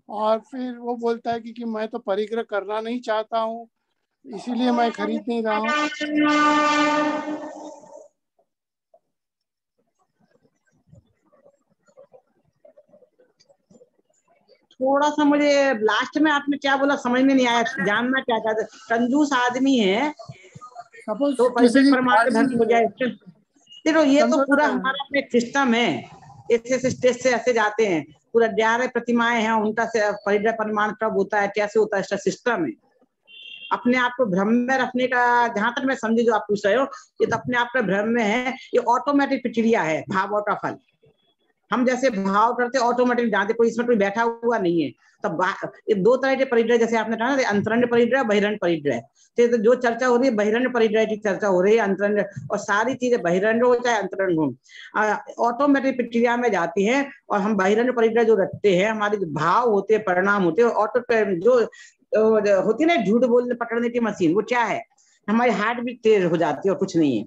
Speaker 4: और फिर वो बोलता है कि मैं तो परिग्रह करना नहीं चाहता हूँ, इसीलिए मैं खरीद नहीं रहा हूँ।
Speaker 1: थोड़ा सा मुझे लास्ट में आपने क्या बोला समझ में नहीं आया, जानना क्या चाहते? कंजूस आदमी है तो पैसे प्रमाण के धन हो जाए। देखो, ये तो पूरा हमारा अपने सिस्टम है, ऐसे स्टेज से ऐसे जाते हैं, पूरा 11 प्रतिमाएं हैं, उनका परिग्रह प्रमाण कब होता है, कैसे होता है, इसका सिस्टम है। अपने आप को भ्रम में रखने का, जहां तक मैं समझी जो आप पूछ रहे हो, ये तो अपने आप का भ्रम में है। ये ऑटोमेटिक प्रक्रिया है, भावों का फल। हम जैसे भाव करते ऑटोमेटिक जानते, कोई इसमें कोई बैठा हुआ नहीं है। तब ये 2 तरह के परिग्रह, जैसे आपने कहा ना, अंतरंग परिग्रह, बहिरंग परिग्रह। तो जो चर्चा हो रही है बहिरंग परिग्रह की चर्चा हो रही है, अंतरंग, और सारी चीजें बहिरंग हो चाहे अंतरंग हो, ऑटोमेटिक प्रक्रिया में जाती है। और हम बहिरंग परिग्रह जो रखते हैं, हमारे जो भाव होते हैं, परिणाम होते हैं, ऑटो जो होती है ना झूठ बोलने पकड़ने की मशीन, वो क्या है, हमारी हार्ट भी तेज हो जाती है और कुछ नहीं है,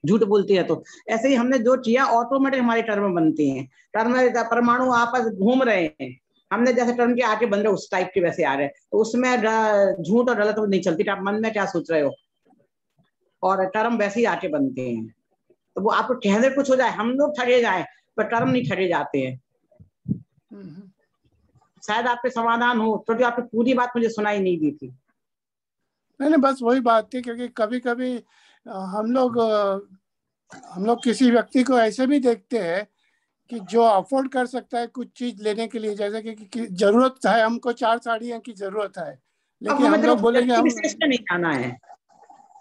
Speaker 1: झूठ बोलती है। तो ऐसे ही हमने जो किया ऑटोमेटिक हमारे टर्म बनते हैं। टर्म परमाणु आपस घूम रहे हैं, हमने जैसे टर्म के आगे बन रहे उस टाइप के वैसे आ रहे हैं, तो उसमें झूठ और गलत नहीं चलती। आप मन में क्या सोच रहे हो और टर्म वैसे ही आके बनते हैं। तो वो आपको कहने कुछ हो जाए, हम लोग ठगे जाए, पर टर्म नहीं ठगे जाते हैं। शायद आपके समाधान हो, क्योंकि आपकी पूरी बात मुझे सुनाई नहीं दी थी।
Speaker 4: नहीं, बस वही बात थी, क्योंकि कभी कभी हम लोग किसी व्यक्ति को ऐसे भी देखते हैं कि जो अफोर्ड कर सकता है कुछ चीज लेने के लिए, जैसे कि जरूरत है, हमको 4 साड़ियों की जरूरत है, लेकिन हम लोग बोलेंगे हम
Speaker 1: विशेष पे नहीं जाना है।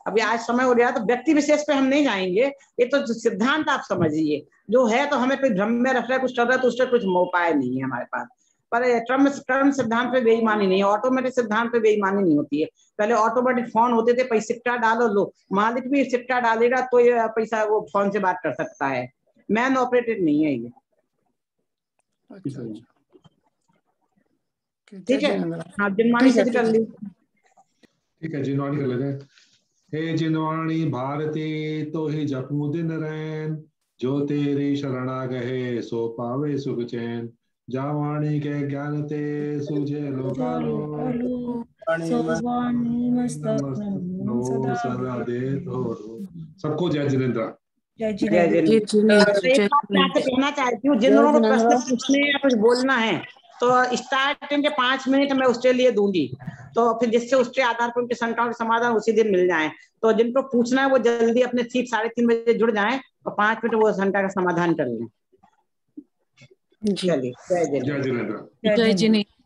Speaker 1: अभी आज समय हो गया, तो व्यक्ति विशेष पे हम नहीं जाएंगे। ये तो सिद्धांत आप समझिए, जो है तो हमें कोई भ्रम में रख रहा है, कुछ कर रहा है, तो उसका कुछ उपाय नहीं है हमारे पास। पर टर्म सिद्धांत पे बेईमानी नहीं है, ऑटोमेटिक सिद्धांत पे बेईमानी नहीं होती है। पहले ऑटोमेटिक फोन होते थे, पैसे सिक्का डालो लो, मालिक भी सिक्का डालेगा तो ये पैसा वो फोन से बात कर सकता है, मैन ऑपरेटेड नहीं है ये।
Speaker 4: अच्छा।
Speaker 1: ठीक है, हाँ, जिनवाणी से कर ली।
Speaker 2: ठीक है, जिनवाणी कर लेते हैं। हे जिनवाणी भारती तो ही जपू दिन रैन, जो तेरी शरणा गहे सो पावे सुख चैन। जावाणी के ज्ञान ते सूझे लोकालो, सदा दे धोरो। सबको जय जिनेंद्र।
Speaker 1: एक बात मैं आपसे कहना चाहती हूँ, जिन लोगों को प्रश्न पूछने या कुछ बोलना है, तो स्टार्टिंग के 5 मिनट मैं उसके लिए दूंगी, तो फिर जिससे उसके आधार पर उनकी शंकाओं के समाधान उसी दिन मिल जाए। तो जिनको पूछना है वो जल्दी अपने ठीक 3:30 बजे जुड़ जाएं और 5 मिनट वो शंका का समाधान कर लें। चलिए, जय जिनेंद्र।
Speaker 3: जय जिनेंद्र।